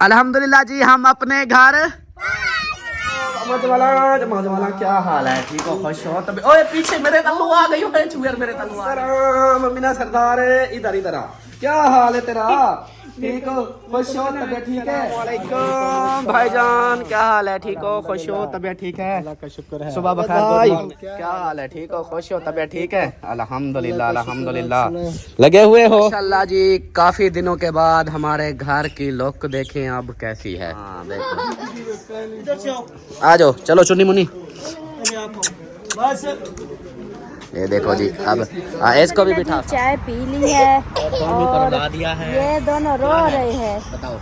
अल्हम्दुलिल्लाह जी हम अपने घर मजवाला क्या हाल है? ठीक हो? खुश हो? तभी ओए पीछे मेरे तल्लू आ गई हो चुयर मेरे तल्लू मम्मीना सरदार इधर इधर आ। क्या हाल है तेरा? ठीक हो? खुश हो? तबीयत ठीक है? वालेकुम भाईजान क्या हाल है? ठीक हो? खुश हो? तबीयत ठीक है? अल्लाह का शुक्र है। सुबह बखैर भाई क्या हाल है? ठीक हो? खुश हो? तबीयत ठीक है? अल्हम्दुलिल्लाह अल्हम्दुलिल्लाह। लगे हुए हो? माशाल्लाह जी काफी दिनों के बाद हमारे घर की लुक देखें अब कैसी है। हाँ देखो आ जाओ चलो चुन्नी मुन्नी। ये देखो जी अब इसको भी बिठा चाय पी ली है और दिया है। ये दोनों रो रहे हैं। बताओ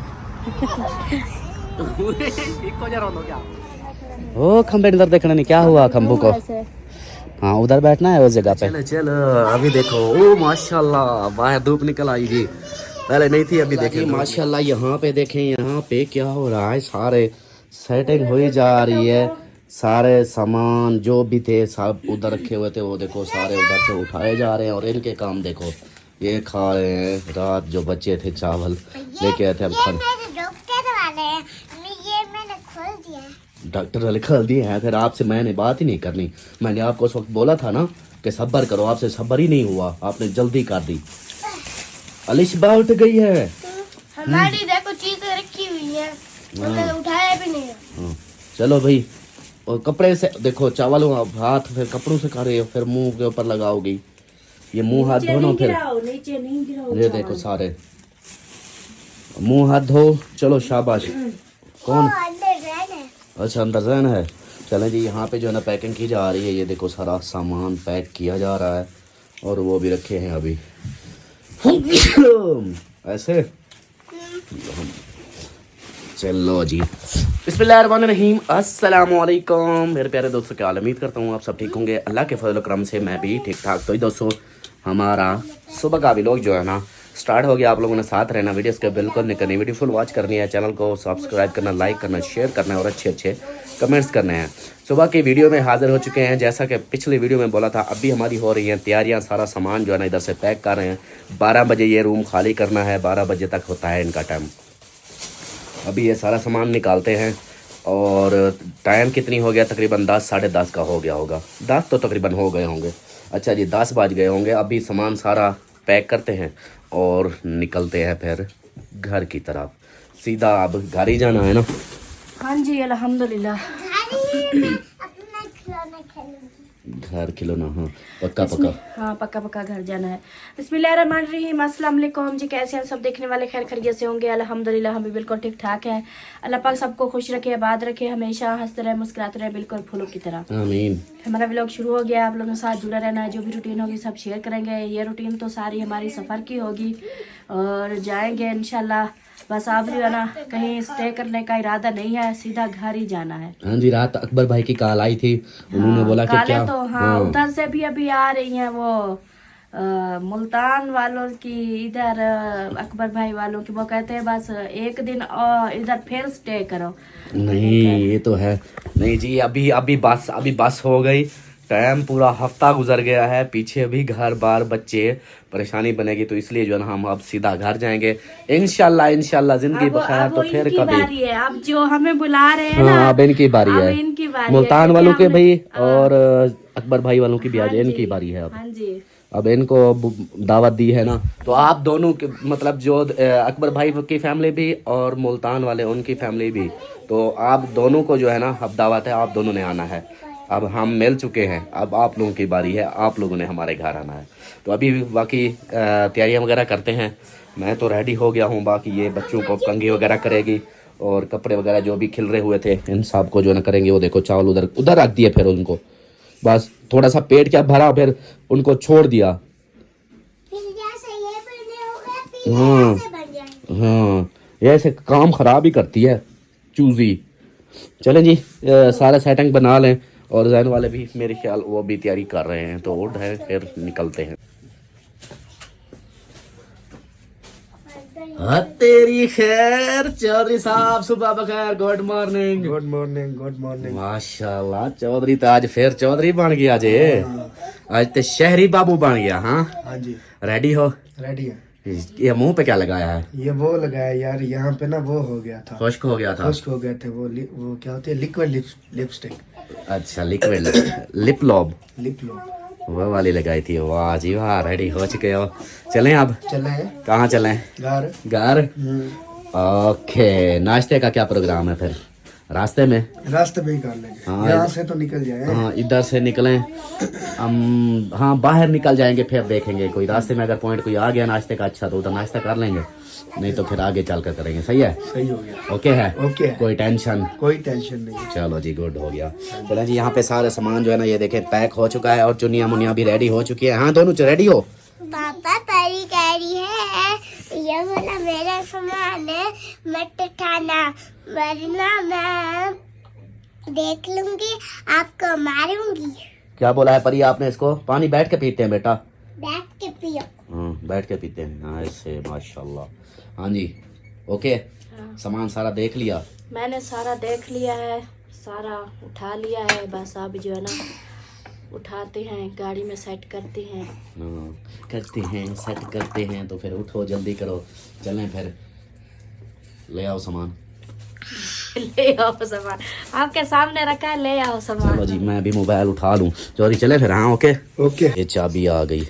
ओ खंबे इधर देखना नहीं क्या हुआ खंबू को। हाँ उधर बैठना है उस जगह पे। चलो चलो अभी देखो ओ माशाल्लाह बाहर धूप निकल आई जी। पहले नहीं थी अभी देखिए माशाल्लाह। यहाँ पे देखें यहाँ पे क्या हो रहा है। सारे सेटिंग हुई जा रही है। सारे सामान जो भी थे सब उधर रखे हुए थे वो देखो सारे उधर से उठाए जा रहे हैं। और इनके काम देखो ये खा रहे हैं। रात जो बच्चे थे चावल लेके आए थे अब खा। डॉक्टर वाले खोल दिए हैं। फिर आपसे मैंने बात ही नहीं करनी। मैंने आपको उस वक्त बोला था ना कि सब्र करो। आपसे सब्र ही नहीं हुआ। आपने जल्दी कर दी। अलिशबा उठ गई है। हमारी देखो चीजें रखी हुई है उठाया भी नहीं है। चलो भाई और कपड़े से देखो चावल हाथ फिर कपड़ों से करे फिर मुंह के ऊपर लगाओगी। ये मुंह हाथ धोना फिर नीचे नहीं गिराओ। ये देखो सारे मुंह हाथ धो। चलो शाबाश। कौन? अच्छा अंदर रहना है। चलें जी यहाँ पे जो है ना पैकिंग की जा रही है। ये देखो सारा सामान पैक किया जा रहा है और वो भी रखे हैं अभी ऐसे। चलो जी बिस्मिल्लाहिर्रहमानिर्रहीम अस्सलाम वालेकुम मेरे प्यारे दोस्तों। क्या हाल? उम्मीद करता हूँ आप सब ठीक होंगे। अल्लाह के फजल करम से मैं भी ठीक ठाक। तो ही दोस्तों हमारा सुबह का व्लॉग जो है ना स्टार्ट हो गया। आप लोगों ने साथ रहना वीडियोस के बिल्कुल नहीं करनी। वीडियो फुल वॉच करनी है। चैनल को सब्सक्राइब करना लाइक करना शेयर करना है और अच्छे अच्छे कमेंट्स करने हैं। सुबह की वीडियो में हाजिर हो चुके हैं। जैसा कि पिछली वीडियो में बोला था अभी हमारी हो रही हैं तैयारियां। सारा सामान जो है ना इधर से पैक कर रहे हैं। 12 बजे ये रूम खाली करना है। 12 बजे तक होता है इनका टाइम। अभी ये सारा सामान निकालते हैं और टाइम कितनी हो गया? तकरीबन 10 साढ़े 10 का हो गया होगा। 10 तो तकरीबन हो गए होंगे। अच्छा जी 10 बज गए होंगे। अभी सामान सारा पैक करते हैं और निकलते हैं फिर घर की तरफ। सीधा अब घर ही जाना है ना। हाँ जी अल्हम्दुलिल्लाह। घर खिलौना हाँ पक्का पक्का। हाँ पक्का पक्का घर जाना है। बिस्मिल्लाहिर्रहमानिर्रहीम अस्सलाम वालेकुम जी। कैसे हैं सब? देखने वाले खैर खैरियत से होंगे। अल्हम्दुलिल्लाह हम भी बिल्कुल ठीक ठाक हैं। अल्लाह पाक सबको खुश रखे आबाद रखे हमेशा हंसते रहे मुस्कुराते रहे बिल्कुल फूलों की तरह आमीन। हमारा व्लॉग शुरू हो गया। आप लोगों के साथ जुड़ा रहना है। जो भी रूटीन होगी सब शेयर करेंगे। ये रूटीन तो सारी हमारी सफ़र की होगी और जाएंगे इंशाल्लाह। बस आप जो है ना कहीं स्टे करने का इरादा नहीं है। सीधा घर ही जाना है। हाँ जी रात अकबर भाई की कॉल आई थी। उन्होंने बोला कि क्या तो हाँ उधर से भी अभी आ रही हैं वो मुल्तान वालों की इधर अकबर भाई वालों की। वो कहते हैं बस एक दिन और इधर फिर स्टे करो। नहीं ये तो है नहीं जी। अभी बस हो गई। टाइम पूरा हफ्ता गुजर गया है। पीछे अभी घर बार बच्चे परेशानी बनेगी तो इसलिए जो है ना हम अब सीधा घर जाएंगे इंशाल्लाह। जिंदगी बखैर तो फिर कभी। अब जो हमें बुला रहे हैं हाँ अब इनकी बारी है। मुल्तान वालों के भाई और अकबर भाई वालों की भी आज इनकी बारी है। अब इनको दावत दी है ना तो आप दोनों के मतलब जो अकबर भाई की फैमिली भी और मुल्तान वाले उनकी फैमिली भी तो आप दोनों को जो है ना अब दावत है। आप दोनों ने आना है। अब हम मिल चुके हैं। अब आप लोगों की बारी है। आप लोगों ने हमारे घर आना है। तो अभी बाकी तैयारियां वगैरह करते हैं। मैं तो रेडी हो गया हूँ। बाकी ये बच्चों को कंघी वगैरह करेगी और कपड़े वगैरह जो भी खिल रहे हुए थे इन सब को जो ना करेंगे। वो देखो चावल उधर उधर रख दिए फिर उनको बस थोड़ा सा पेट क्या भरा फिर उनको छोड़ दिया। हाँ हाँ ये ऐसे काम खराब ही करती है चूजी। चलें जी सारा सेटिंग बना लें और जैन वाले भी मेरे ख्याल वो भी तैयारी कर रहे हैं तो उठ है फिर निकलते हैं। हाँ तेरी खैर चौधरी साहब सुबह बखैर। Good morning. Good morning good morning. माशाल्लाह चौधरी तो आज फिर चौधरी बन गया जे। आज तो शहरी बाबू बन गया। हाँ हाँ जी रेडी हो? रेडी है ये मुंह पे क्या लगाया है? ये वो लगाया यार, यहाँ पे ना वो हो गया था, खुश्क हो गया था। खुश्क हो गए थे। वो क्या होती है, लिक्विड लिपस्टिक, अच्छा लिक्विड लिप लॉब लिप लो। वो वाली लगाई थी। वाह जी वाह, रेडी हो चुके हो। चलें अब? चले कहाँ चलें? घर। घर। ओके, नाश्ते का क्या प्रोग्राम है फिर? रास्ते में ही कर लेंगे। हाँ, यहाँ से तो निकल जाए। हाँ इधर से निकलें हम। हाँ बाहर निकल जाएंगे, फिर देखेंगे कोई रास्ते में अगर पॉइंट कोई आ गया नाश्ते का अच्छा तो उधर नाश्ता कर लेंगे, नहीं तो फिर आगे चल कर करेंगे। सही है? सही हो गया। ओके है? ओके। कोई टेंशन नहीं। चलो जी, गुड हो गया। चलो जी, यहाँ पे सारे सामान जो है ना ये देखे पैक हो चुका है और चुनिया मुनिया भी रेडी हो चुकी है। हाँ दोनों रेडी हो? पापा परी कह रही है ये वाला मेरा सामान है, मत उठाना वरना मैं देख लूंगी, आपको मारूंगी। क्या बोला है परी आपने इसको? पानी बैठ के पीते हैं बेटा? बैठ के पियो। हाँ बैठ के पीते हैं। हाँ ऐसे माशाल्लाह। हाँ जी ओके। सामान सारा देख लिया? मैंने सारा देख लिया है, सारा उठा लिया है। बस अब जो है ना उठाते हैं, गाड़ी में सेट करते हैं। करते हैं, सेट करते हैं। तो फिर उठो, जल्दी करो, चलें फिर। ले आओ सामान। ले आओ सामान, आपके सामने रखा है, ले आओ सामान। चलो जी, मैं भी मोबाइल उठा लूँ। चौधरी चले फिर? हाँ ओके ओके। ये चाबी आ गई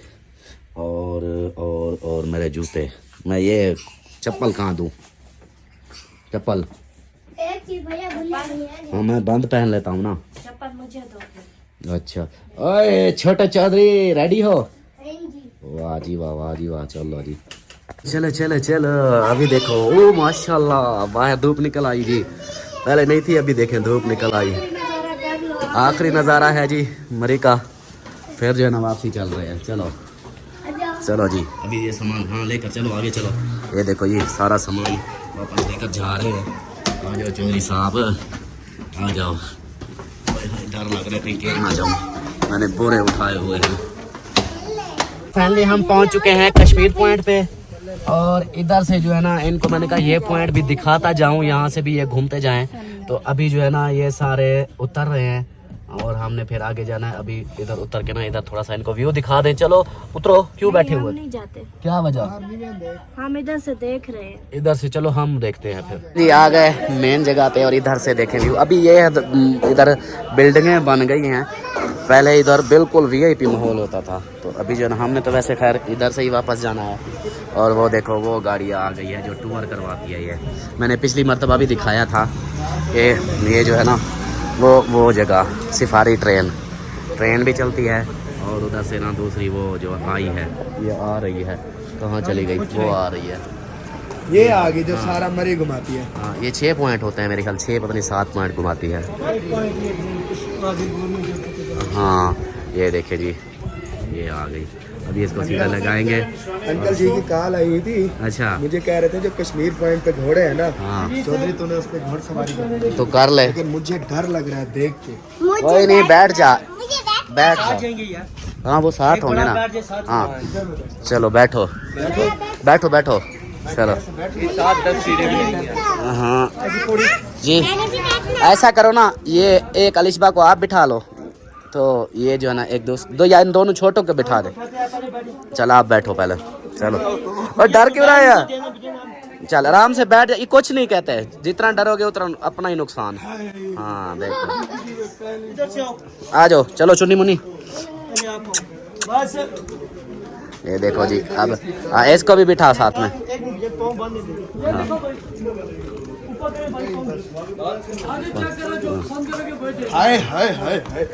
और मेरे जूते। मैं ये चप्पल कहाँ दूँ? चप्पल एक चीज भैया भूल गई है। हाँ मैं बंद पहन लेता हूँ ना। चप्पल मुझे दो। अच्छा ओए छोटे चौधरी रेडी हो? हाँ जी। वाह जी वाह, वाह जी वाह। चलो जी, चलो चलो चलो। अभी देखो, ओ माशाल्लाह बाहर धूप निकल आई जी। पहले नहीं थी, अभी देखें धूप निकल आई। आखिरी नज़ारा है जी मरी का। फिर जो है ना वापसी चल रहे हैं। चलो चलो जी, अभी ये सामान हाँ लेकर चलो, आगे चलो। ये देखो ये सारा सामान वापस लेकर जा रहे हैं। आ जाओ चौधरी साहब, आ जाओ। डर लग रहा है कहीं गिर ना जाऊँ, मैंने बोरे उठाए हुए हैं। फाइनली हम पहुंच चुके हैं कश्मीर पॉइंट पे और इधर से जो है ना इनको मैंने कहा ये पॉइंट भी दिखाता जाऊं, यहाँ से भी ये घूमते जाएं। तो अभी जो है ना ये सारे उतर रहे हैं और हमने फिर आगे जाना है। अभी इधर उतर के ना इधर थोड़ा सा इनको व्यू दिखा दें। चलो उतरो। क्यों बैठे हुए? नहीं जाते, क्या वजह? हम इधर से देख रहे हैं। इधर से चलो हम देखते हैं फिर। जी आ गए मेन जगह पे और इधर से देखें व्यू। अभी ये इधर बिल्डिंगें बन गई हैं, पहले इधर बिल्कुल वीआईपी माहौल होता था। तो अभी जो है ना हमने तो वैसे खैर इधर से ही वापस जाना है। और वो देखो वो गाड़ी आ गई है जो टूर करवाती है। ये मैंने पिछली मरतबा भी दिखाया था कि ये जो है ना वो जगह सफारी ट्रेन भी चलती है। और उधर से ना दूसरी वो जो आई है ये आ रही है, कहाँ चली गई? वो आ रही है, ये आगे जो सारा मरी घुमाती है। हाँ ये 6 पॉइंट होते हैं मेरे ख्याल, 6 पता नहीं 7 पॉइंट घुमाती है। हाँ ये देखिए जी, ये आ गई। अभी इसको सीधा लगाएंगे। अंकल जी की कॉल आई हुई थी। अच्छा मुझे कह रहे थे जो कश्मीर पॉइंट पे घोड़े हैं ना, हाँ चौधरी तूने उस पे घोड़सवारी कर तो कर ले। लेकिन मुझे डर लग रहा है देख के। कोई नहीं, बैठ जा, मुझे बैठ जा। हाँ वो साथ होंगे ना। हाँ चलो बैठो बैठो बैठो। चलो हाँ जी, ऐसा करो ना, ये एक अलिशबा को आप बिठा लो, तो ये जो है ना एक दो या इन दोनों छोटों को बिठा दे। चल आप बैठो पहले। चलो और डर क्यों रहा है यार? चल आराम से बैठ। ये कुछ नहीं कहते, जितना डरोगे उतना अपना ही नुकसान। हाँ देखो, आ जाओ। चलो चुन्नी मुन्नी, ये देखो जी। अब इसको भी बिठा साथ में। हाँ। हाय हाय हाय हाय।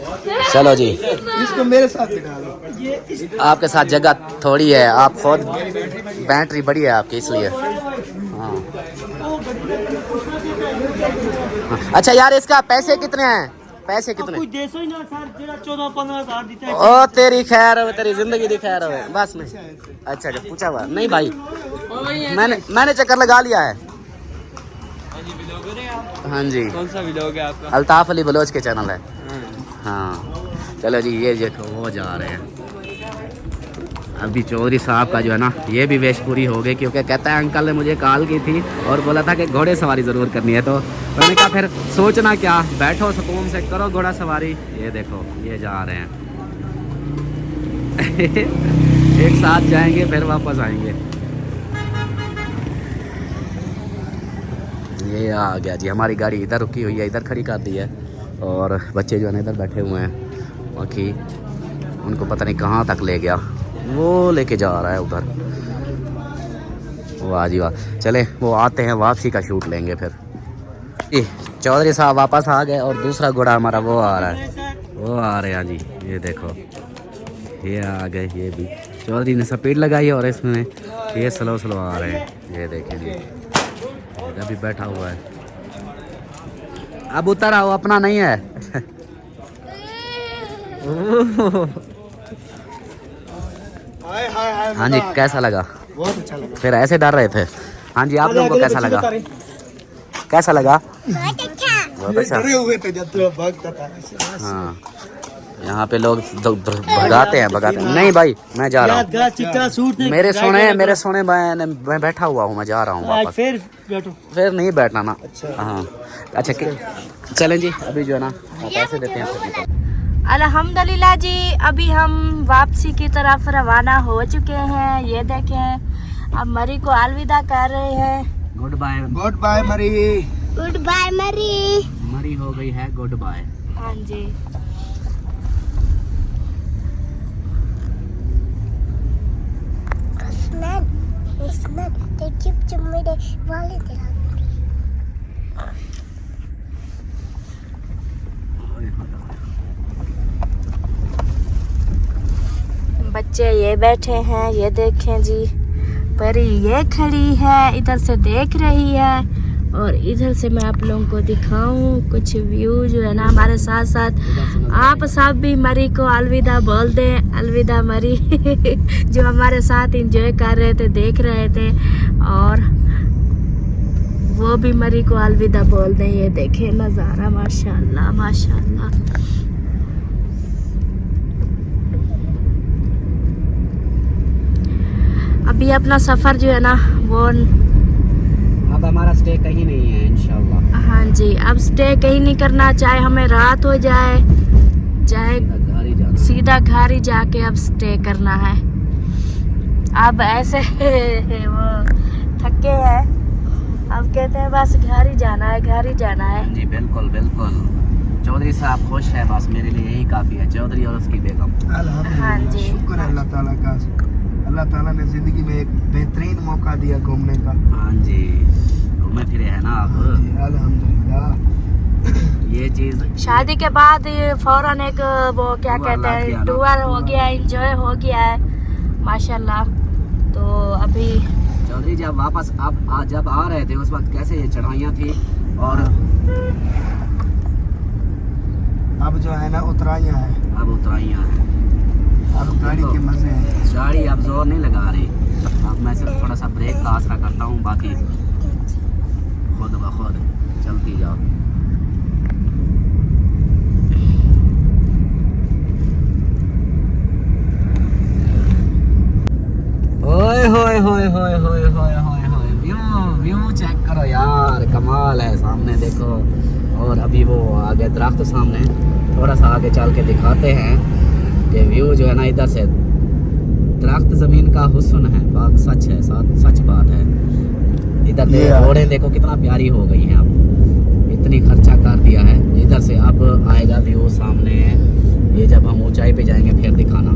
चलो जी, इसको मेरे साथ बिठा लो। आपके साथ जगह थोड़ी है, आप खुद बैटरी बड़ी है आपकी इसलिए। हाँ अच्छा यार, इसका पैसे कितने हैं? पैसे कितने? ओ तेरी खैर हो, तेरी जिंदगी दी खैर हो। बस नहीं, अच्छा अच्छा पूछा हुआ नहीं भाई, मैंने चक्कर लगा लिया है। हाँ जी, कौन सा व्लॉग है आपका? अल्ताफ अली बलोच के चैनल है। हाँ चलो जी, ये देखो वो जा रहे हैं। अभी चौधरी साहब का जो है ना ये भी वेश पूरी हो गई, क्योंकि कहता है अंकल ने मुझे कॉल की थी और बोला था कि घोड़े सवारी ज़रूर करनी है। तो मैंने कहा फिर सोचना क्या, बैठो सुकून से करो घोड़ा सवारी। ये देखो ये जा रहे हैं एक साथ जाएंगे फिर वापस आएंगे। ये आ गया जी, हमारी गाड़ी इधर रुकी हुई है, इधर खड़ी कर दी है और बच्चे जो है ना इधर बैठे हुए हैं। बाकी उनको पता नहीं कहाँ तक ले गया, वो लेके जा रहा है उधर। वाह जी वाह, चले वो आते हैं, वापसी का शूट लेंगे फिर। चौधरी साहब वापस आ गए और दूसरा घोड़ा हमारा वो आ रहा है, वो आ रहे हैं जी। ये देखो ये आ गए, ये भी चौधरी ने स्पीड लगाई और इसमें ये स्लो स्लो आ रहे हैं। ये देखें जी, अभी बैठा हुआ है। अब उतर आओ, अपना नहीं है। हाय हाय हाय। हाँ जी, कैसा लगा? बहुत अच्छा लगा। फिर ऐसे डर रहे थे। हाँ जी, आप लोगों को कैसा लगा? कैसा लगा? बहुत अच्छा। बहुत अच्छा। डरे हुए थे जब तू भागता था। हाँ, यहाँ पे लोग भगाते हैं नहीं भाई, मैं जा रहा हूँ। मेरे सोने मैं बैठा हुआ हूँ, मैं जा रहा हूँ वापस। फिर नहीं बैठना ना। हाँ अच्छा, चलें जी, अभी जो है ना पैसे देते हैं फिर निकल। अल्हम्दुलिल्लाह जी, अभी हम वापसी की तरफ रवाना हो चुके हैं। ये देखें, अब मरी को अलविदा कर रहे हैं। Good bye. Good bye Murree. Good bye Murree. Murree हो गई है गुड बाय। हाँ जी, ते चिप मेरे वाले तेरा। बच्चे ये बैठे हैं, ये देखें जी। परी ये खड़ी है, इधर से देख रही है और इधर से मैं आप लोगों को दिखाऊं कुछ व्यू जो है ना हमारे साथ साथ। आप सब भी मरी को अलविदा बोल दें। अलविदा मरी। जो हमारे साथ एंजॉय कर रहे थे, देख रहे थे, और वो भी मरी को अलविदा बोल दें। ये देखें नज़ारा, माशाल्लाह माशाल्लाह। अभी अपना सफ़र जो है ना वो, अब हमारा स्टे कहीं नहीं है इंशाल्लाह। हाँ जी, अब स्टे कहीं नहीं करना, चाहे हमें रात हो जाए, चाहे सीधा घर ही जाके अब स्टे करना है। अब ऐसे वो थके हैं, अब कहते हैं बस घर ही जाना है, घर ही जाना है। जी बिल्कुल बिल्कुल, चौधरी साहब खुश है, बस मेरे लिए यही काफ़ी है। चौधरी और उसकी बेगम। हाँ जी, शुक्र है अल्लाह ताला का। अल्लाह ताला ने जिंदगी में एक बेहतरीन मौका दिया घूमने का। हाँ जी, घूमे फिरे है ना अब। अल्हम्दुलिल्लाह। ये चीज़ शादी के बाद फौरन एक वो क्या टूर कहते लग गया हैं, ना। टूर हो गया, एंजॉय हो गया है माशाल्लाह। तो अभी चौधरी जब वापस जब आ रहे थे उस वक्त कैसे ये चढ़ाइयाँ थी, और अब जो है ना उतराइयाँ है, अब उतराइयाँ हैं। अब गाड़ी के मजे हैं। गाड़ी अब जोर नहीं लगा रही, अब मैं सिर्फ थोड़ा सा ब्रेक का आसरा करता हूँ, बाकी खुद ब खुद चलती जाओ। ओए होए होए होए होए होए होए होए, व्यू चेक करो यार, कमाल है। सामने देखो, और अभी वो आगे दरख्त सामने, थोड़ा सा आगे चल के दिखाते हैं। ये व्यू जो है ना इधर से, दरख्त ज़मीन का हुस्न है, बात सच है, सच बात है। इधर से रोडें देखो कितना प्यारी हो गई हैं, अब इतनी खर्चा कर दिया है। इधर से अब आएगा व्यू सामने, ये जब हम ऊंचाई पे जाएंगे फिर दिखाना।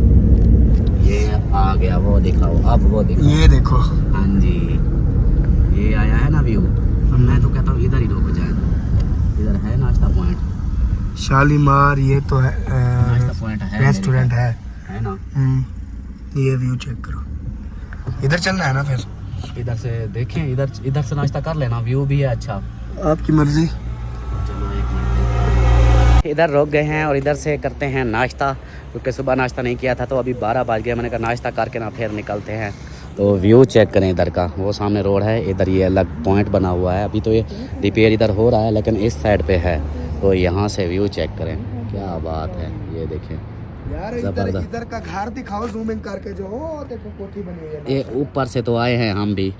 ये आ गया, वो दिखाओ, अब वो दिखाओ। ये देखो। हाँ जी, ये आया है ना व्यू। अब मैं तो कहता हूँ इधर ही रुक जाए, इधर है नाश्ता पॉइंट, शालीमार। ये तो है नाश्ता पॉइंट है, रेस्टोरेंट है ना। ये व्यू चेक करो। इधर चलना है ना फिर? इधर से देखें, इधर से नाश्ता कर लेना, व्यू भी है अच्छा। आपकी मर्जी। चलो एक मिनट, इधर रुक गए हैं और इधर से करते हैं नाश्ता, क्योंकि सुबह नाश्ता नहीं किया था तो अभी 12 बज गए। मैंने कहा नाश्ता करके ना फिर निकलते हैं। तो व्यू चेक करें इधर का, वो सामने रोड है, इधर ये अलग पॉइंट बना हुआ है। अभी तो ये रिपेयर इधर हो रहा है, लेकिन इस साइड पे है, तो यहाँ से व्यू चेक करें, क्या बात है। ये देखें यार, इधर का घर दिखाओ जूम इन करके। जो हो देखो कोठी बनी हुई है। ये ऊपर से तो आए हैं, हम भी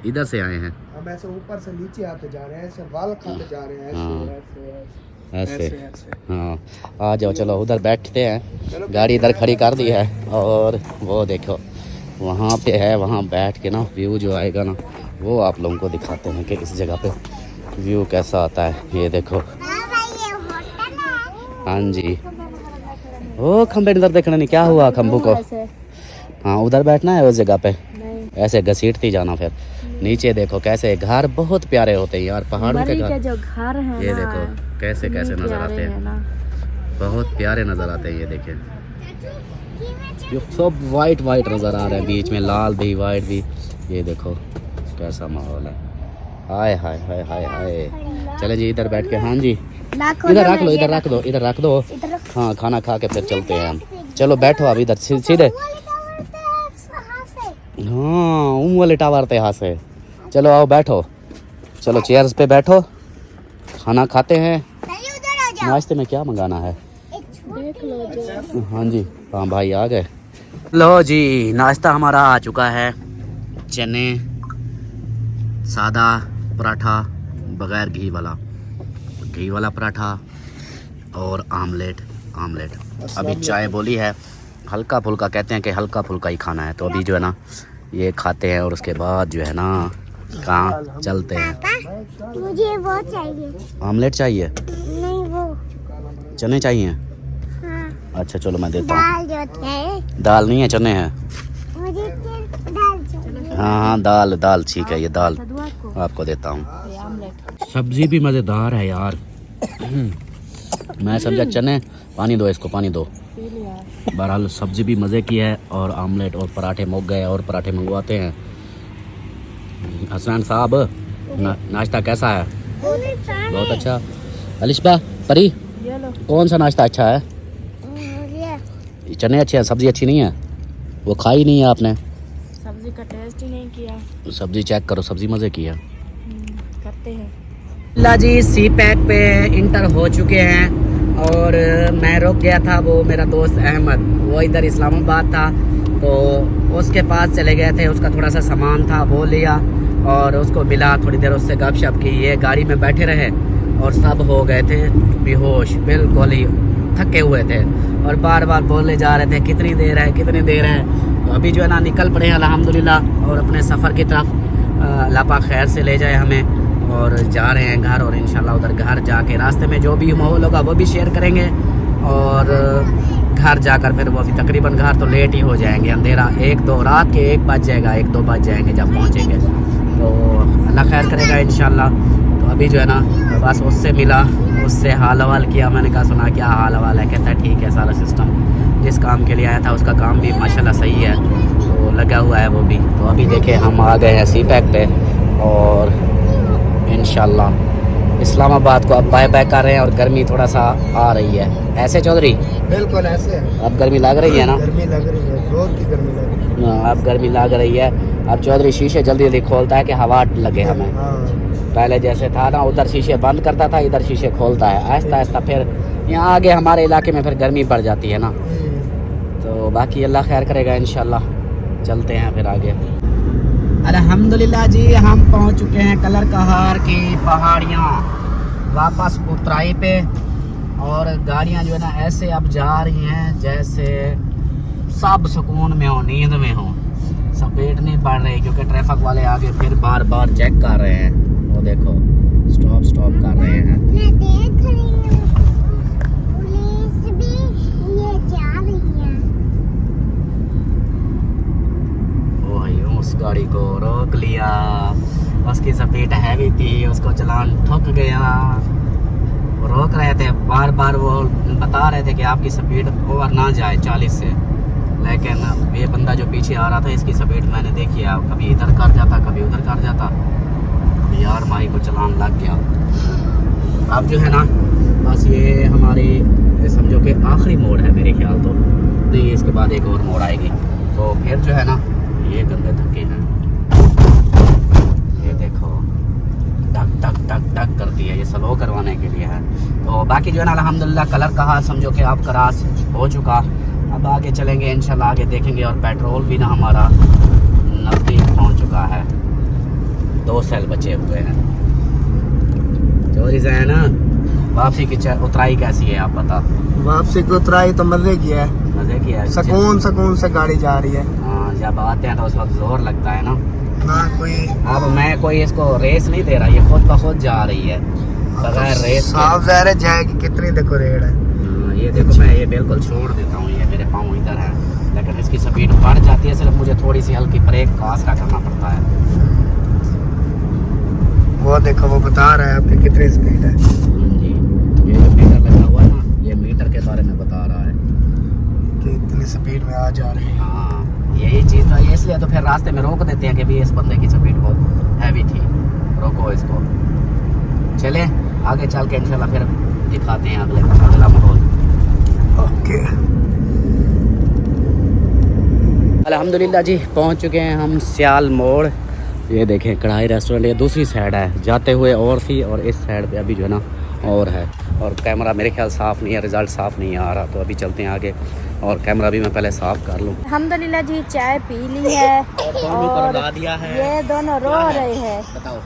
इधर से आए हैं। हम ऐसे ऊपर से नीचे आते जा रहे हैं, ऐसे वाल खाते जा रहे हैं, हाँ। ऐसे ऐसे हाँ, आ जाओ, चलो उधर बैठते हैं। गाड़ी इधर खड़ी कर दी है और वो देखो वहाँ पे है, वहाँ बैठ के ना व्यू जो आएगा ना वो आप लोगों को दिखाते हैं कि इस जगह पे व्यू कैसा आता है ये देखो। हाँ भाई ये होटल है। हाँ जी, ओ खम्बे इधर देखना नहीं क्या हुआ खम्बू को। ऐसे हाँ उधर बैठना है उस जगह पे, नहीं ऐसे घसीटती जाना। फिर नीचे देखो कैसे घर बहुत प्यारे होते हैं यार, पहाड़ों के मरी घर। के जो घर है ये ना, देखो कैसे कैसे इतने नजर प्यारे आते हैं, ना। बहुत प्यारे नजर आते हैं। ये देखिए ये सब वाइट वाइट नजर आ रहे हैं, बीच में लाल भी वाइट भी। ये देखो कैसा माहौल है, हाय हाय हाय हाय हाय। चले जी इधर बैठ के। हाँ जी इधर रख लो, इधर रख दो, इधर रख दो। हाँ खाना खा के फिर चलते हैं हम। चलो बैठो अब इधर सीधे। हाँ वाले टावर पे यहाँ से। चलो आओ बैठो, चलो चेयर्स पे बैठो, खाना खाते हैं। नाश्ते में क्या मंगाना है देख लो जो। हाँ जी, हाँ भाई आ गए। लो जी नाश्ता हमारा आ चुका है, चने, सादा पराठा बगैर घी वाला पराठा और आमलेट। अभी चाय बोली है, हल्का फुल्का कहते हैं कि हल्का फुल्का ही खाना है, तो अभी जो है ना ये खाते हैं और उसके बाद जो है ना कहाँ चलते हैं। मुझे वो चाहिए। आमलेट चाहिए? नहीं वो चने चाहिए? हाँ अच्छा चलो मैं देता हूँ। दाल जो है। दाल नहीं है, चने हैं। मुझे दाल चाहिए। हाँ दाल ठीक है, ये दाल आपको देता हूँ। सब्जी भी मज़ेदार है यार। मैं समझा चने, पानी दो इसको, पानी दो। बहरहाल सब्जी भी मज़े की है और आमलेट और पराठे मुक गए और पराठे मंगवाते हैं। हसन साहब नाश्ता कैसा है? बहुत अच्छा। अलिशबा परी ये लो। कौन सा नाश्ता अच्छा है? चने अच्छे हैं, सब्जी अच्छी नहीं है? वो खाई नहीं है आपने? सब्जी का टेस्ट ही नहीं किया। सब्जी चेक करो, सब्जी मज़े की है। करते हैं। ला जी सी पैक पे इंटर हो चुके हैं और मैं रुक गया था, वो मेरा दोस्त अहमद वो इधर इस्लामाबाद था तो उसके पास चले गए थे, उसका थोड़ा सा सामान था वो लिया और उसको मिला, थोड़ी देर उससे गपशप की। ये गाड़ी में बैठे रहे और सब हो गए थे बेहोश, बिल्कुल ही थके हुए थे और बार बार बोले जा रहे थे कितनी देर है। तो अभी जो है ना निकल पड़े अल्हम्दुलिल्लाह और अपने सफ़र की तरफ। अल्लाह पाक खैर से ले जाए हमें और जा रहे हैं घर और इंशाल्लाह उधर घर जाके रास्ते में जो भी माहौल होगा वो भी शेयर करेंगे और घर जाकर फिर वो भी तकरीबन घर तो लेट ही हो जाएंगे, अंधेरा 1-2 रात के 1 बज जाएगा, 1-2 बज जाएंगे जब पहुंचेंगे। तो अल्लाह खैर करेगा इंशाल्लाह। तो अभी जो है ना बस उससे मिला, उससे हाल हवाल किया। मैंने कहा सुना क्या हाल हवाल है? कहता है ठीक है, सारा सिस्टम जिस काम के लिए आया था उसका काम भी माशाल्लाह सही है, तो लगा हुआ है वो भी। तो अभी देखे हम आ गए हैं सी पैक पे और इंशाल्लाह इस्लामाबाद को अब बाय बाय कर रहे हैं और गर्मी थोड़ा सा आ रही है। ऐसे चौधरी बिल्कुल ऐसे है। अब गर्मी लग रही है ना? गर्मी लग रही है, जोर की गर्मी लग रही है। अब गर्मी लग रही है। अब चौधरी शीशे जल्दी जल्दी खोलता है कि हवा लगे हमें। हाँ। पहले जैसे था ना, उधर शीशे बंद करता था, इधर शीशे खोलता है आहिस्ता आहिस्ता। फिर यहाँ आगे हमारे इलाके में फिर गर्मी बढ़ जाती है ना। तो बाकी अल्लाह खैर करेगा इंशाल्लाह। चलते हैं फिर आगे। अल्हम्दुलिल्लाह जी हम पहुँच चुके हैं कलर कहार की पहाड़ियाँ, वापस उतराई पे। और गाड़ियाँ जो है ना ऐसे अब जा रही हैं जैसे सब सुकून में हो, नींद में हो, सपेट नहीं पड़ रही क्योंकि ट्रैफिक वाले आगे फिर बार बार चेक कर रहे हैं। वो देखो स्टॉप कर रहे हैं। मैं देख रही हूँ पुलिस भी ये जा रही है। वो भाई उस गाड़ी को रोक लिया, उसकी स्पीड हैवी थी, उसको चलान ठुक गया। वो रोक रहे थे बार बार, वो बता रहे थे कि आपकी स्पीड ओवर ना जाए 40 से, लेकिन ये बंदा जो पीछे आ रहा था इसकी स्पीड मैंने देखी है, कभी इधर कर जाता कभी उधर कर जाता। यार माई को चलान लग गया। अब जो है ना बस ये हमारी समझो कि आखिरी मोड़ है मेरे ख्याल तो नहीं, इसके बाद एक और मोड़ आएगी तो फिर जो है ना ये गंदे धक्के हैं। ये देखो टक टक टक टक करती है, ये स्लो करवाने के लिए है। तो बाकी जो है ना अल्हम्दुलिल्लाह कलर का हाल समझो कि आप क्रॉस हो चुका। अब आगे चलेंगे इंशाल्लाह, आगे देखेंगे। और पेट्रोल भी ना हमारा नज़दीक पहुंच चुका है, 2 सेल बचे हुए हैं। चोरी से है ना। वापसी की उतराई कैसी है आप बता? वापसी की उतराई तो मजे की है, मजे की है, सुकून से गाड़ी जा रही है। हाँ जब आते हैं तो उस वक्त जोर लगता है ना। ना कोई अब मैं कोई इसको रेस नहीं दे रहा, ये खुद ब खुद जा रही है बगैर रेस के। साफ ज़ाहिर है जाएगी, कितनी देखो रेड है। ये देखो मैं ये बिल्कुल छोड़ देता हूँ, ये मेरे पाँव इधर है, लेकिन इसकी स्पीड बढ़ जाती है, सिर्फ मुझे थोड़ी सी हल्की ब्रेक का आसरा करना पड़ता है। वो देखो वो बता रहा है आपकी कितनी स्पीड है। जी, ये जो मीटर लगा हुआ है ना, ये मीटर के बारे में बता रहा है कि इतनी स्पीड में आ जा रही है। हाँ, यही चीज़ तो इसलिए तो फिर रास्ते में रोक देते हैं कि भी इस बंदे की स्पीड बहुत हैवी थी, रोको इसको। चले आगे चल के इंशाल्लाह फिर दिखाते हैं अगला माहौल। ओके, अल्हम्दुलिल्लाह जी पहुंच चुके हैं हम सियाल मोड़। ये देखें कढ़ाई रेस्टोरेंट, ये दूसरी साइड है, जाते हुए और थी और इस साइड पे अभी जो है ना और है। और कैमरा मेरे ख्याल साफ़ नहीं है, रिज़ल्ट साफ़ नहीं आ रहा, तो अभी चलते हैं आगे और कैमरा भी मैं पहले साफ़ कर लूँ। अल्हम्दुलिल्लाह जी चाय पी ली है और दिया है, ये दोनों रो रहे हैं। बताओ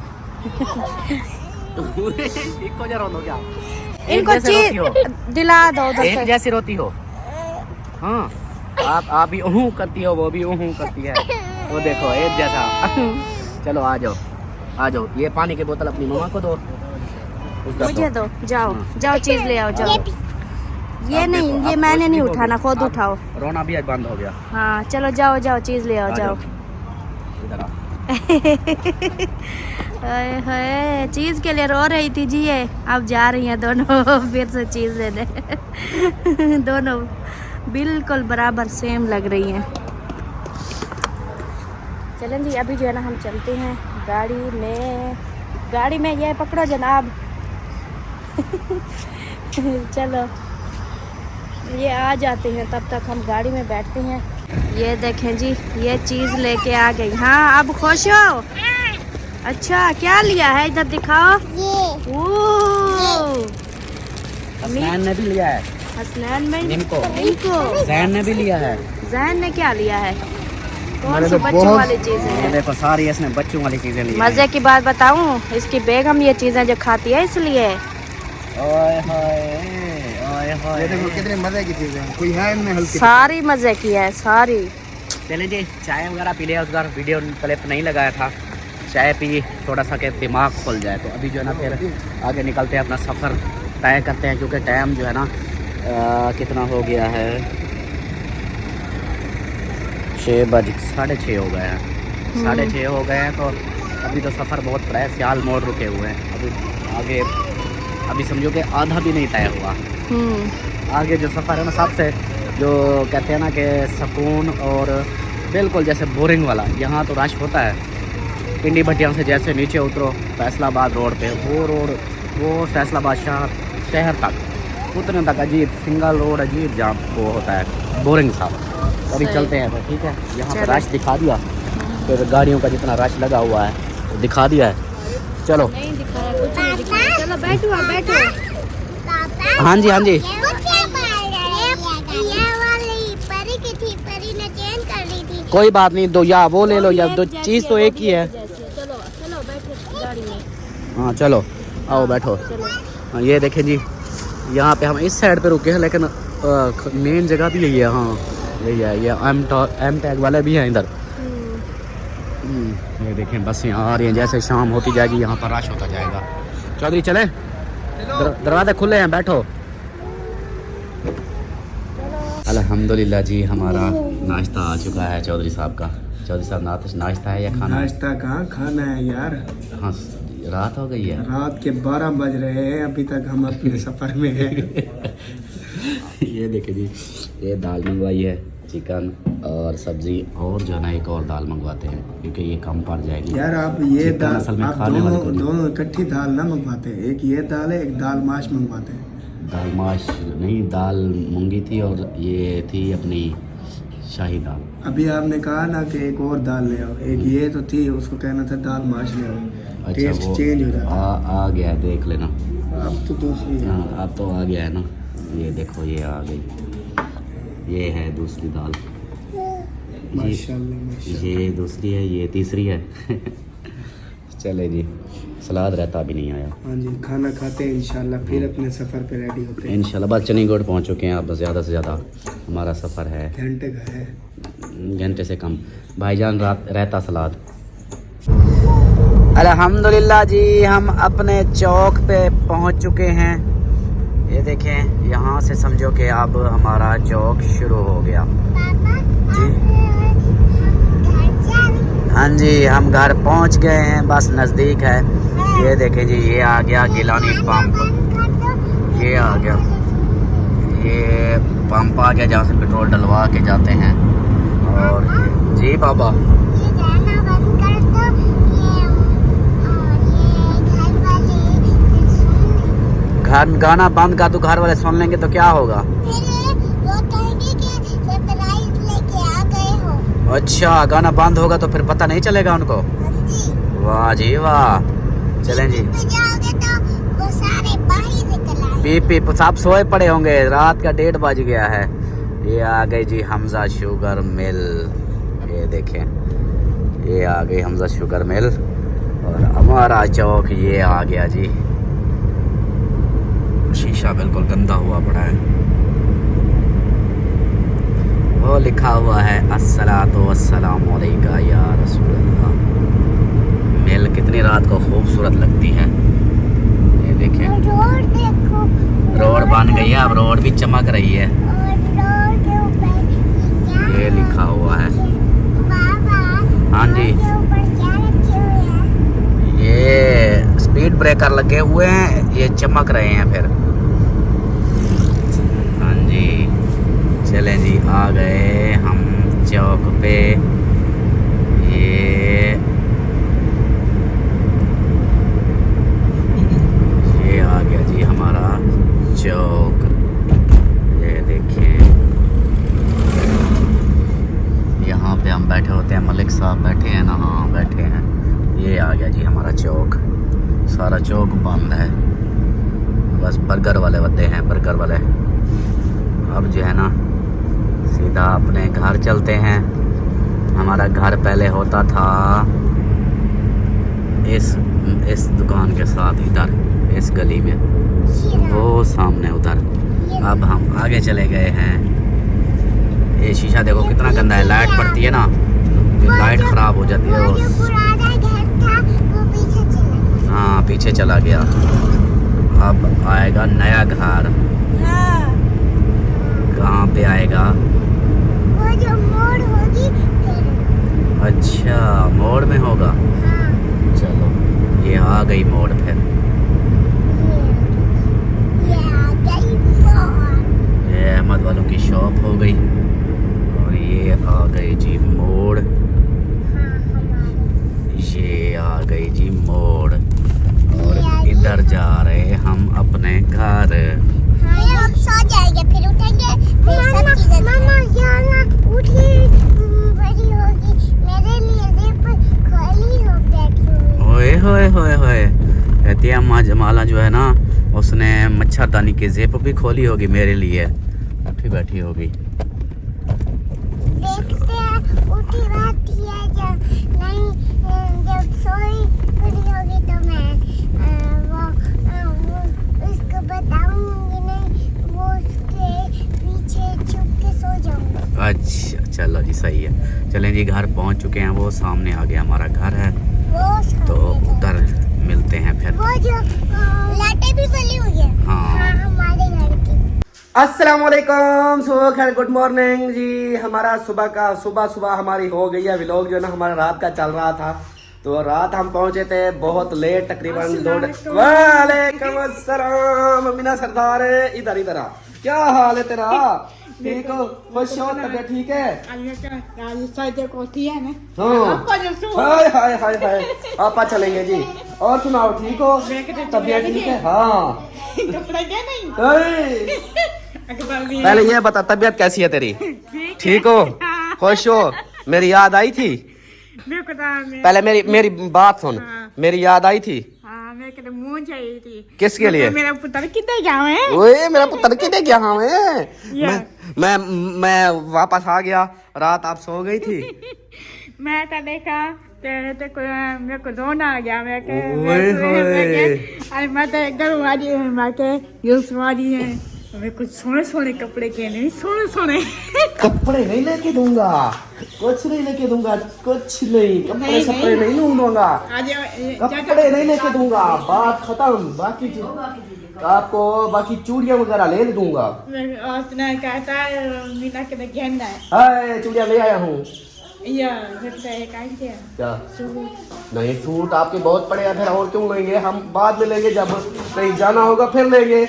इनको जरा रो क्या? इनको चीज दिला दो उधर एक से। जैसी रोती हो। हाँ, आप भी ऊँ करती हो, वो भी ऊँ करती है, वो देखो एक जैसा। चलो आ जाओ, ये पानी की बोतल अपनी मम्मा को दो, उसका मुझे दो, जाओ जाओ चीज ले आओ जाओ। ये नहीं, ये मैंने नहीं उठाना, खुद उठाओ। रोना भी आज बंद हो गया। हाँ चलो जाओ जाओ चीज ले आओ जाओ। इधर आओ। हाय हाय, चीज के लिए रो रही थी जी ये, अब जा रही हैं दोनों फिर से चीज लेने। दोनों बिल्कुल बराबर सेम लग रही हैं। चलें जी, अभी जो है ना हम चलते हैं गाड़ी में ये पकड़ो जनाब। चलो ये आ जाते हैं, तब तक हम गाड़ी में बैठते हैं। ये देखें जी, ये चीज़ लेके आ गई। हाँ अब खुश हो? अच्छा क्या लिया है, इधर दिखाओ। ओह, हसनैन ने भी लिया है, हसनैन में निम्को। निम्को। जैन ने भी लिया है। जैन ने क्या लिया है? कौन मैंने सी तो बच्चों बहुत- वाली चीजें ये हैं? देखो सारी इसने बच्चों वाली चीजें ली हैं। मजे की बात बताऊं, इसकी बेगम ये चीजें जो खाती है इसलिए। ओए होए, ओए होए। ये देखो कितने मजे की चीजें हैं, कोई है इनमें हल्की? सारी मजे की है सारी। चले जी चाय वगैरह पी लिया, उस बार वीडियो क्लिप नहीं लगाया था, चाय पी थोड़ा सा के दिमाग खुल जाए। तो अभी जो है ना फिर आगे निकलते हैं, अपना सफ़र तय करते हैं, क्योंकि टाइम जो है ना कितना हो गया है, 6:30 हो गए हैं, 6:30 हो गए हैं। तो अभी तो सफ़र बहुत बड़ा है, सियाल मोड़ रुके हुए हैं, अभी आगे अभी समझो कि आधा भी नहीं तय हुआ। आगे जो सफ़र है ना सबसे जो कहते हैं ना कि सुकून और बिल्कुल जैसे बोरिंग वाला, यहाँ तो रश होता है। पिंडी भटिया से जैसे नीचे उतरो फैसलाबाद रोड पे, वो रोड वो फैसलाबाद शहर तक उतने तक अजीब सिंगल रोड, अजीब जाम वो होता है, बोरिंग सा। अभी सही। चलते हैं तो ठीक है, यहाँ पर चलो। रश दिखा दिया, फिर गाड़ियों का जितना रश लगा हुआ है वो दिखा दिया है। चलो नहीं दिखाया, कुछ नहीं दिखाया। चलो बैठो आप बैठो। पापा हाँ जी हाँ जी, ये वाली परी की थी, परी ने चेंज कर ली थी। कोई बात नहीं, दो या वो ले लो या दो, चीज़ तो एक ही है। चलो चलो बैठो गाड़ी में। हाँ चलो आओ बैठो। चलो हाँ, ये देखें जी, यहाँ पे हम इस साइड पे रुके हैं, लेकिन मेन जगह भी यही है। हाँ यही है, ये एम टैग वाले भी हैं इधर। ये देखें बस यहाँ आ रही हैं, जैसे शाम होती जाएगी यहाँ पर रश होता जाएगा। चौधरी चले, दरवाजे खुले हैं, बैठो। अल्हम्दुलिल्लाह जी हमारा नाश्ता आ चुका है चौधरी साहब का। चौधरी साहब नाश्ता है या खाना है? नाश्ता कहाँ खाना है यार, हाँ रात हो गई है। रात के 12 बज रहे हैं, अभी तक हम अपने सफर में हैं। ये देखिए जी, ये दाल मंगवाई है, चिकन और सब्जी, और जो है ना एक और दाल मंगवाते हैं क्योंकि ये कम पड़ जाएगी। यार आप ये चिकन दाल, असल में आप खाने वाले तो नहीं। दोनों इकट्ठी दाल ना मंगवाते, एक ये दाल है, एक दाल माश मंगवाते हैं। दाल माश नहीं, दाल मूंगी थी और ये थी अपनी शाही दाल। अभी आपने कहा ना कि एक और दाल ले आओ, एक ये तो थी, उसको कहना था दाल माश ले आओ। अच्छा टेस्ट वो चेंज हो जाता आ गया है, देख लेना। अब तो दूसरी है। हाँ अब तो आ गया है ना, ये देखो ये आ गई, ये है दूसरी दाल। माशाल्लाह माशाल्लाह। ये दूसरी है, ये तीसरी है। चले जी, सलाद रहता भी नहीं आया। हाँ जी, खाना खाते हैं इंशाल्लाह, फिर अपने सफ़र पे रेडी होते हैं। इंशाल्लाह बस चनीगढ़ पहुंच चुके हैं। अब ज़्यादा से ज़्यादा हमारा सफ़र है घंटे का है। घंटे से कम। भाईजान रात रहता सलाद अल्हम्दुलिल्लाह जी, हम अपने चौक पे पहुंच चुके हैं। ये देखें, यहाँ से समझो कि अब हमारा चौक शुरू हो गया जी। हाँ जी, हम घर पहुंच गए हैं, बस नज़दीक है। ये देखें जी, ये आ गया गिलानी पंप, ये आ गया, ये पंप आ गया जहाँ से पेट्रोल डलवा के जाते हैं। और जी बाबा, गाना बंद का तो घर वाले सुन लेंगे तो क्या होगा? अच्छा, गाना बंद होगा तो फिर पता नहीं चलेगा उनको। वाह जी वाह, चलें जी। पी सब सोए पड़े होंगे, रात का 1:30 बज गया है। ये आ गई जी हमजा शुगर मिल, ये देखें, ये आ गई हमजा शुगर मिल। और हमारा चौक ये आ गया जी। शीशा बिल्कुल गंदा हुआ पड़ा है, वो लिखा हुआ है अस्सलातु वस्सलामु अलैका या रसूलल्लाह। मिल कितनी रात को खूबसूरत लगती है। ये देखें, रोड बन गई है, अब रोड भी चमक रही है। ये लिखा हुआ है। हाँ जी, ये स्पीड ब्रेकर लगे हुए हैं, ये चमक रहे हैं फिर। हाँ जी, चलें जी, आ गए हम चौक पे। ये आ गया जी हमारा चौक। ये देखिए, यहाँ पे हम बैठे होते हैं, मलिक साहब बैठे हैं ना, हाँ बैठे हैं। ये आ गया जी हमारा चौक। सारा चौक बंद है, बस बर्गर वाले होते हैं, बर्गर वाले। अब जो है ना, सीधा अपने घर चलते हैं। हमारा घर पहले होता था इस दुकान के साथ, इधर इस गली में, वो सामने उधर। अब हम आगे चले गए हैं। ये शीशा देखो कितना गंदा है, लाइट पड़ती है ना, लाइट खराब हो जाती है। हाँ, पीछे चला गया। अब आएगा नया घर। कहाँ पे आएगा? वो जो मोड़ होगी फिर। अच्छा, मोड़ में होगा। हाँ। चलो, ये आ गई मोड़ फिर। ये आ गई मोड़। ये अहमद वालों की शॉप हो गई। और ये आ गई जी मोड़। हाँ, हमारे। ये आ गई जी मोड़। और इधर जा रहे हम अपने घर। हाँ, अब सो जाएंगे, फिर उठेंगे, फिर सब चीजें। मामा जाना उठी, बड़ी होगी, मेरे लिए जिप खोली हो बैठी हुई। ओए होए होए होए, कहती है अम्मा जमाला जो है ना, उसने मच्छरदानी की जिप भी खोली होगी मेरे लिए, उठी बैठी होगी। देखते हैं उठी बैठी है, जब नहीं, जब सोई खुली होगी तो मैं वो उसको बताऊंगी नहीं, वो उसके पीछे छुप के सो जाऊंगी। अच्छा, चलो जी, सही है। चलें जी, घर पहुंच चुके हैं, वो सामने आ गया हमारा घर है, वो तो उधर मिलते हैं फिर। वो जो लाइटें भी बनी हुई है। हाँ। हमारे घर की। अस्सलामुअलैकुम, सुबह खैर, गुड मॉर्निंग जी। हमारा सुबह हमारी हो गई है। व्लॉग जो है ना हमारा रात का चल रहा था, तो रात हम पहुंचे थे बहुत लेट, तकरीबन 2। वालेकुम अस्सलाम मीना सरदार, इधर आ, क्या हाल है तेरा? ठीक हो? खुश हो? तबीयत ठीक है? हाय हाय हाय हाय, आपा चलेंगे जी। और सुनाओ, ठीक हो? तबीयत ठीक है? हाँ। पहले ये बता, तबीयत कैसी है तेरी? ठीक हो? खुश हो? मेरी याद आई थी? पहले मेरी बात सुन। मेरी याद आई थी? किसके लिए? मेरा पुत्र कितने गया है? ओए, मेरा पुत्र कितने गया है? मैं वापस आ गया, रात आप सो गई थी। मैं तो देखा तेरे तो मेरे को रोना आ गया। मैं ओए होए। मैं तो घर वाली है, मैं के यूस वाली है। मैं कुछ सोने सोने कपड़े के नहीं, सोने सोने कपड़े नहीं लेके दूंगा, कुछ नहीं लेके दूंगा, कुछ नहीं, कपड़े सपड़े नहीं दूंगा, आज कपड़े नहीं लेके दूंगा, बात खत्म। बाकी आपको बाकी चूड़ियां वगैरह ले दूंगा। उसने कहता है मीना के गहना है, हाय चूड़ियां ले आया हूँ। या लगता है क्या नहीं, सूट आपके बहुत पड़े हैं, फिर और क्यों लेंगे, हम बाद में लेंगे, जब कहीं जाना होगा फिर लेंगे।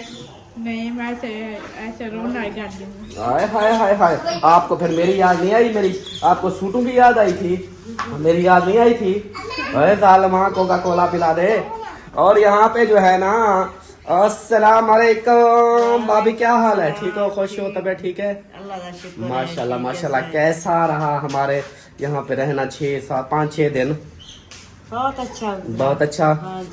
नहीं मैं ऐसे रोना कर दूंगी। हाय हाय हाय हाय, आपको फिर मेरी याद नहीं आई? मेरी आपको सूटों की याद आई थी, मेरी याद नहीं आई थी? अरे जालिमा, कोका कोला पिला दे। और यहाँ पे जो है ना, अस्सलाम वालेकुम भाभी, क्या हाल है? ठीक हो, खुश हो, तबीयत ठीक है? माशाल्लाह माशाल्लाह। कैसा रहा हमारे यहाँ पे रहना 5-6 दिन? बहुत अच्छा, बहुत अच्छा,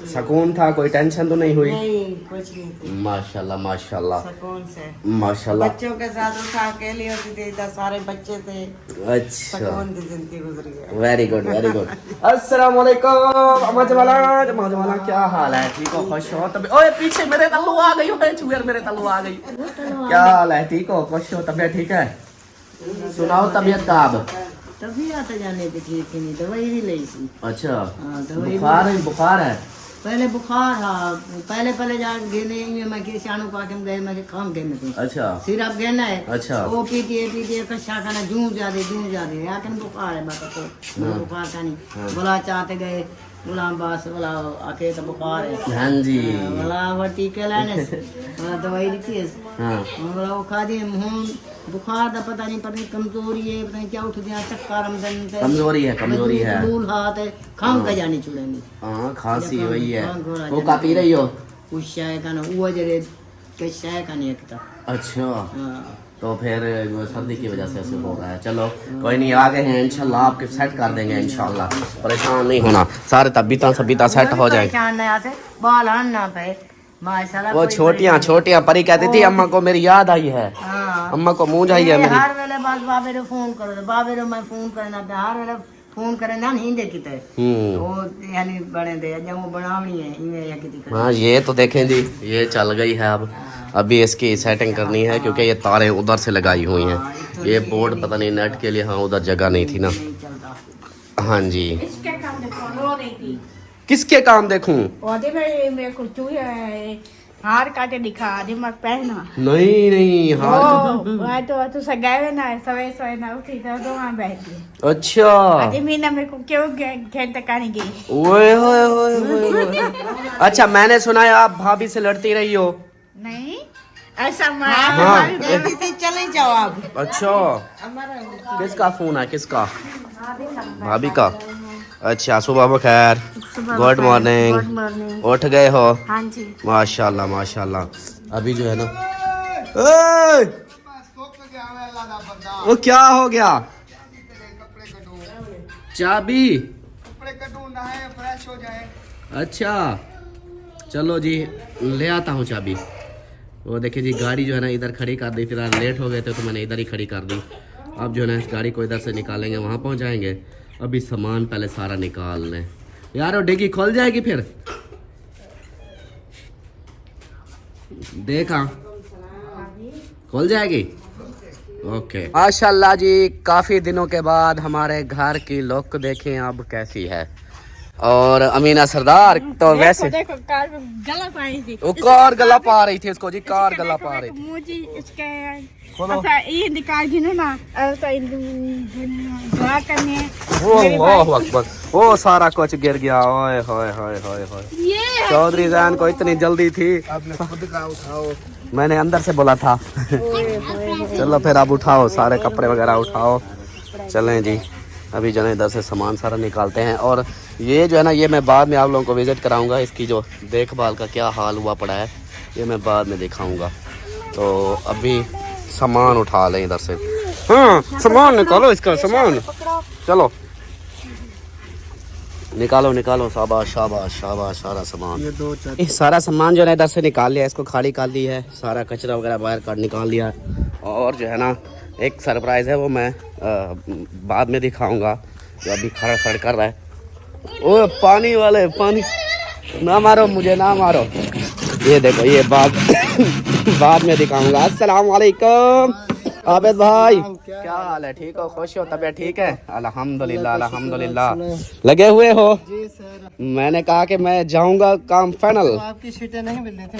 सुकून था, कोई टेंशन तो नहीं हुई? नहीं कुछ नहीं, माशाल्लाह माशाल्लाह सुकून से। माशाल्लाह। बच्चों के साथ उठा अकेली होती थी, इधर सारे बच्चे थे, अच्छा, सुकून की जिंदगी गुजरी है। Very good very good. अस्सलाम वालेकुम अम्मा जमाला, क्या हाल है? ठीक हो, खुश हो, तबीयत? ओए पीछे मेरे तल्लू आ गई है, चुगेर मेरे तल्लू आ गई। क्या हाल है? ठीक हो, खुश हो, तबीयत ठीक है? सुनाओ तबीयत का अब। तभी आता जाने की ठीक नहीं, दवाई भी ली थी। अच्छा, दवाई बुखार है? पहले बुखार था, पहले जा गिने मैं कि शानू पाके गए, मैं काम गए मैं। अच्छा, सिरप घेना है। अच्छा। वो पीती कच्चा खाना जूं जादे याकन बुखार है, बात को बुखार का नहीं। बोला चाहते गए गुलाम बास, बोला आके तो बुखार है। हाँ जी। बोला वो टीके लाने से, बोला दवाई दी है। हाँ। बोला वो खा दिए, बुखार का पता नहीं कमजोरी है, पता नहीं क्या उठ गया, चक्कर कमजोरी है लूल हाथ है, खाम का जानी चुड़ेंगी। हाँ, खांसी वही है। वो का पी रही हो? उस शाय का ना, वो जरे के शाय का नहीं एकता। अच्छा, हाँ। तो फिर सर्दी की वजह से ऐसे हो रहा है। चलो कोई नहीं, आ गए हैं, इंशाल्लाह आपके सेट कर देंगे, इंशाल्लाह परेशान नहीं होना, सारे तबीयता सेट हो जाएंगे। परेशान ना आते, बाल आना पे माशाल्लाह। वो छोटियां परी कहती थी अम्मा को मेरी याद आई है, हाँ। अम्मा को मूंझ आई है मेरी। हर वेले बस बाबे रो फोन करो, बाबे रो मैं फोन करना पे, हर वेले फोन करे ना नहीं देखी ते। वो यानी बने दे जब वो बनावनी है इमे या किती कर। हाँ, ये तो देखें जी, ये चल गई है। अब अभी इसकी सेटिंग करनी है, क्योंकि ये तारें उधर से लगाई हुई हैं। ये बोर्ड पता नहीं नेट के लिए, हाँ उधर जगह नहीं थी ना। नहीं चलता। हाँ जी। इसके काम देखो, रो रही थी। किसके काम देखूं? ओदे में मेरे को चूहे हार काटे दिखा, दिमाग पहना। नहीं हाँ। वहाँ तो सगाए ना, सवे ना उठी तो वहाँ बैठ गई। अच्छा, अरे मीना मेरे को क्यों घेर तकाने गई? ओए होए होए होए। अच्छा, मैंने सुना है आप भाभी से लड़ती रही हो? नहीं ऐसा हाँ। चले जाओ आप। अच्छा, किसका फोन है? किसका? भाभी का। अच्छा, सुबह बखैर, गुड मॉर्निंग। उठ गए हो? हाँ जी। माशाल्लाह माशाल्लाह। अभी जो है ना, ओए! वो क्या हो गया? चाबी? अच्छा, चलो जी ले आता हूँ चाबी। वो देखिए जी, गाड़ी जो है ना इधर खड़ी कर दी, फिर लेट हो गए थे तो मैंने इधर ही खड़ी कर दी। अब जो है ना इस गाड़ी को इधर से निकालेंगे, वहाँ पहुँच जाएंगे। अभी सामान पहले सारा निकाल लें यार, वो डिग्गी खोल जाएगी फिर। देखा, खोल जाएगी। ओके, माशाल्लाह जी, काफ़ी दिनों के बाद हमारे घर की लुक देखें अब कैसी है। और अमीना सरदार तो वैसे देखो कार गला पाई थी, वो कार गला पा रही थी इसको जी, कार गला पा रही थी। मुझे इसके अच्छा ये निकाल गिनो ना, ऐसा दुआ करने। ओह अकबर, वो सारा कुछ गिर गया। ओए होए होए होए होए। चौधरी जैन को इतनी जल्दी थी, मैंने अंदर से बोला था। चलो फिर अब उठाओ, सारे कपड़े वगैरह उठाओ, चलें जी। अभी जो है इधर से सामान सारा निकालते हैं। और ये जो है ना, ये मैं बाद में आप लोगों को विजिट कराऊंगा, इसकी जो देखभाल का क्या हाल हुआ पड़ा है ये मैं बाद में दिखाऊंगा। तो अभी सामान उठा लें इधर से। हाँ, सामान निकालो, इसका सामान चलो निकालो। शाबाश शाबाश शाबाश, सारा सामान, ये सारा सामान जो है इधर से निकाल लिया, इसको खाली कर ली है, सारा कचरा वगैरह बाहर काट निकाल लिया। और जो है ना एक सरप्राइज़ है, वो मैं बाद में दिखाऊंगा, जो अभी खड़ कर रहा है। ओ पानी वाले, पानी ना मारो मुझे, ना मारो। ये देखो ये बाद में दिखाऊंगा। अस्सलाम वालेकुम आबिद भाई, क्या हाल है? ठीक हो? खुश हो? तबीयत ठीक है? अल्हम्दुलिल्लाह अल्हम्दुलिल्लाह। लगे हुए हो? जी सर, मैंने कहा कि मैं जाऊंगा, काम फाइनल। आपकी सीटें नहीं मिल रही थी।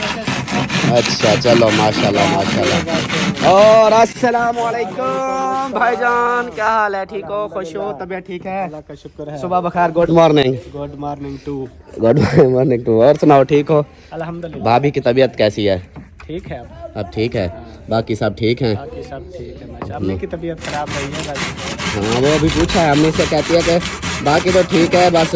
अच्छा चलो माशाल्लाह माशाल्लाह। और अस्सलाम वालेकुम भाईजान, क्या हाल है? ठीक हो? खुश हो? तबीयत ठीक है? अल्लाह का शुक्र है। सुबह बखैर, good morning. Good morning too. Good morning too. और सुनाओ, ठीक हो? अल्हम्दुलिल्लाह भाभी की तबीयत कैसी है? ठीक है। अब ठीक है? बाकी सब ठीक हैं? बाकी सब ठीक है माशा। अम्मी की तबीयत खराब रही है बस। हाँ वो अभी पूछा है, अम्मी से कहती है कि बाकी तो ठीक है, बस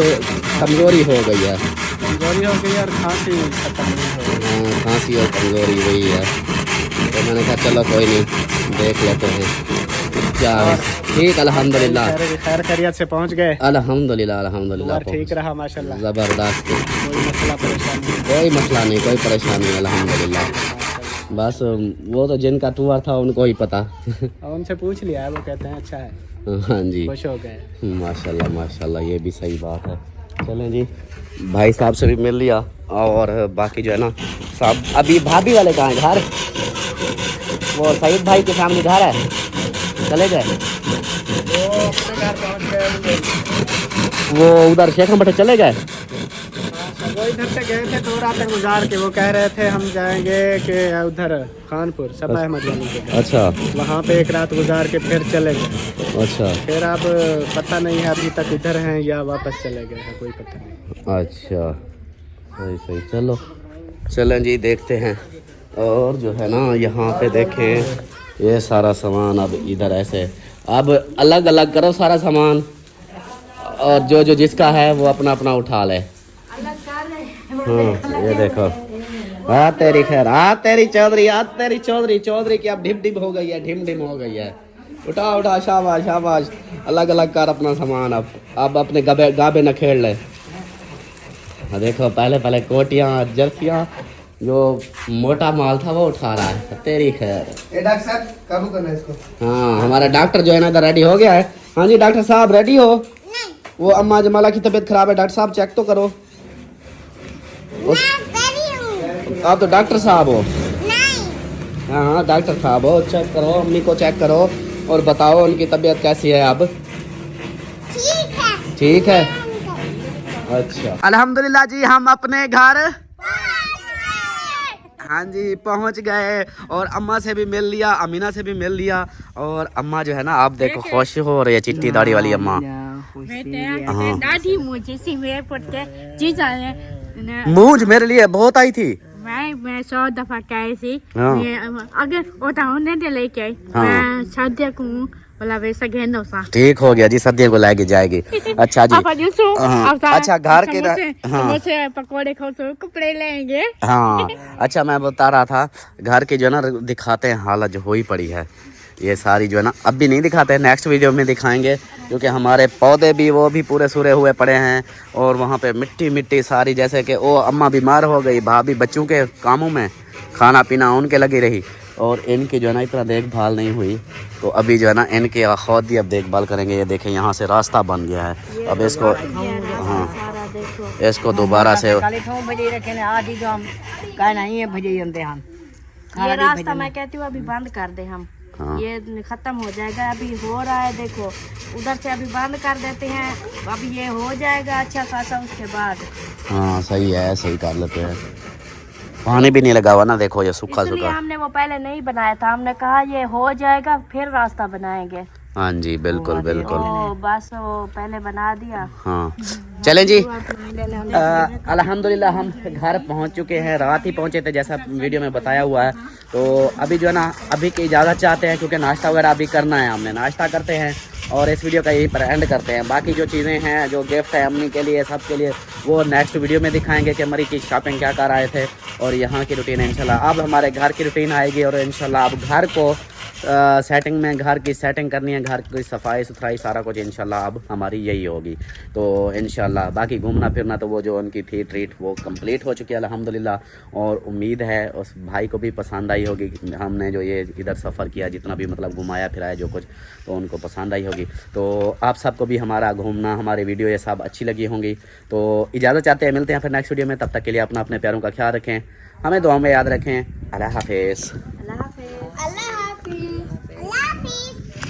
कमज़ोरी हो गई है। कमजोरी हो गई और खांसी खत्म नहीं हो गई। हाँ खांसी और कमज़ोरी हुई है। तो मैंने कहा चलो कोई नहीं, देख लेते हैं क्या है। ठीक अल्हम्दुलिल्लाह। खैर खैरियत से पहुंच गए। अल्हम्दुलिल्लाह अल्हम्दुलिल्लाह। ठीक रहा माशाल्लाह। ज़बरदस्त। कोई मसला परेशानी कोई मसला नहीं, कोई परेशानी नहीं अल्हम्दुलिल्लाह। बस वो तो जिनका टूर था उनको ही पता। और उनसे पूछ लिया है, वो कहते हैं अच्छा है, हाँ जी खुश हो गए। माशाल्लाह माशाल्लाह, ये भी सही बात है। चलें जी, भाई साहब से भी मिल लिया। और बाकी जो है ना साहब, अभी भाभी वाले कहाँ हैं? घर वो सईद भाई के सामने घर है, चले गए वो अपने घर पहुंच गए। वो उधर शेखम भट्टे चले गए। वो इधर से गए थे, 2 रातें गुजार के वो कह रहे थे हम जाएंगे कि उधर खानपुर सबा अहमद वाली के। अच्छा वहाँ पे 1 रात गुजार के फिर चले गए। अच्छा फिर अब पता नहीं है अभी तक इधर हैं या वापस चले गए हैं, कोई पता नहीं। अच्छा सही सही, चलो चलें जी देखते हैं। और जो है ना यहाँ पे देखें ये सारा सामान अब इधर ऐसे अब अलग अलग करो सारा सामान, और जो जो जिसका है वो अपना अपना उठा ले। हाँ ये देखो, हाँ तेरी खैर, हाँ तेरी चौधरी, हाँ तेरी चौधरी, चौधरी की अब ढिम ढिम हो गई है, ढिम ढिम हो गई है। उठा उठा, शाबाश शाबाश, अलग अलग कर अपना सामान। अब अपने गाबे न खेल ले। हाँ देखो, पहले पहले कोटियाँ जर्सियाँ, जो मोटा माल था वो उठा रहा है। तेरी खैर। डॉक्टर साहब काबू करना इसको। हाँ हमारा डॉक्टर जो है ना इधर रेडी हो गया है। हाँ जी डॉक्टर साहब रेडी हो? वो अम्मा जमाला की तबीयत खराब है, डॉक्टर साहब चेक तो करो। आप तो डॉक्टर साहब हो? हाँ हाँ डॉक्टर साहब हो, चेक करो, अम्मी को चेक करो और बताओ उनकी तबीयत कैसी है अब। ठीक है अच्छा। अल्हम्दुलिल्लाह जी, हम अपने घर हाँ जी पहुंच गए और अम्मा से भी मिल लिया, अमीना से भी मिल लिया। और अम्मा जो है ना आप देखो खुश हो रही है, चिट्टी दाढ़ी वाली अम्मा। दादी मुझे सी मेरे पुत्र जीजा ने मूंछ मेरे लिए बहुत आई थी। मैं 100 दफा कही थी। हाँ। अगर वो होने दे लेके आई, हाँ। मैं सद्य को बोला वैसा घेनो सा। ठीक हो गया जी, सद्य को लेके जाएगी। अच्छा जी। हाँ। अच्छा घर के हाँ। समोसे पकौड़े खाओ तो कपड़े लेंगे। हाँ अच्छा, मैं बता रहा था घर की जो है ना दिखाते हैं हालत जो हुई पड़ी है। ये सारी जो है ना अब भी नहीं दिखाते हैं, नेक्स्ट वीडियो में दिखाएंगे, क्योंकि हमारे पौधे भी वो भी पूरे सूरे हुए पड़े हैं। और वहाँ पे मिट्टी मिट्टी सारी, जैसे कि वो अम्मा बीमार हो गई, भाभी बच्चों के कामों में खाना पीना उनके लगी रही, और इनकी जो है ना इतना देखभाल नहीं हुई। तो अभी जो है ना इनकी खुद ही अब देखभाल करेंगे। ये देखें यहाँ से रास्ता बन गया है, अब इसको हाँ इसको दोबारा से ये रास्ता मैं कहती हूँ अभी बंद कर दे हम। हाँ। ये खत्म हो जाएगा, अभी हो रहा है देखो, उधर से अभी बंद कर देते हैं, अभी ये हो जाएगा अच्छा खासा, उसके बाद हाँ सही है, ऐसे ही कर लेते हैं। पानी भी नहीं लगा हुआ ना, देखो ये सूखा इसलिए सूखा। हमने वो पहले नहीं बनाया था, हमने कहा ये हो जाएगा फिर रास्ता बनाएंगे। हाँ जी बिल्कुल बिल्कुल। ओ बस वो पहले बना दिया। हाँ चलें जी। अल्हम्दुलिल्लाह हम घर पहुंच चुके हैं, रात ही पहुंचे थे जैसा वीडियो में बताया हुआ है। तो अभी जो है ना अभी की इजाज़त चाहते हैं, क्योंकि नाश्ता वगैरह अभी करना है, हमने नाश्ता करते हैं और इस वीडियो का यहीं पर एंड करते हैं। बाकी जो चीज़ें हैं, जो गिफ्ट है अम्मी के लिए, सब के लिए, वो नेक्स्ट वीडियो में दिखाएंगे कि मरी की शॉपिंग क्या कर आए थे और यहाँ की रूटीन इंशाल्लाह। अब हमारे घर की रूटीन आएगी और इंशाल्लाह अब घर को सेटिंग में, घर की सेटिंग करनी है, घर की सफाई सुथराई सारा कुछ इंशाल्लाह अब हमारी यही होगी। तो इंशाल्लाह बाकी घूमना फिरना तो वो जो उनकी थी ट्रीट वो कंप्लीट हो चुकी है अल्हम्दुलिल्लाह। और उम्मीद है उस भाई को भी पसंद आई होगी, हमने जो ये इधर सफ़र किया, जितना भी मतलब घुमाया फिराया जो कुछ, तो उनको पसंद आई होगी। तो आप सबको भी हमारा घूमना, हमारी वीडियो ये सब अच्छी लगी होंगी। तो इजाज़त चाहते हैं, मिलते हैं फिर नेक्स्ट वीडियो में। तब तक के लिए अपना अपने प्यारों का ख्याल रखें। हमें दुआ में याद रखें। अल्लाह हाफिज़। अल्लाह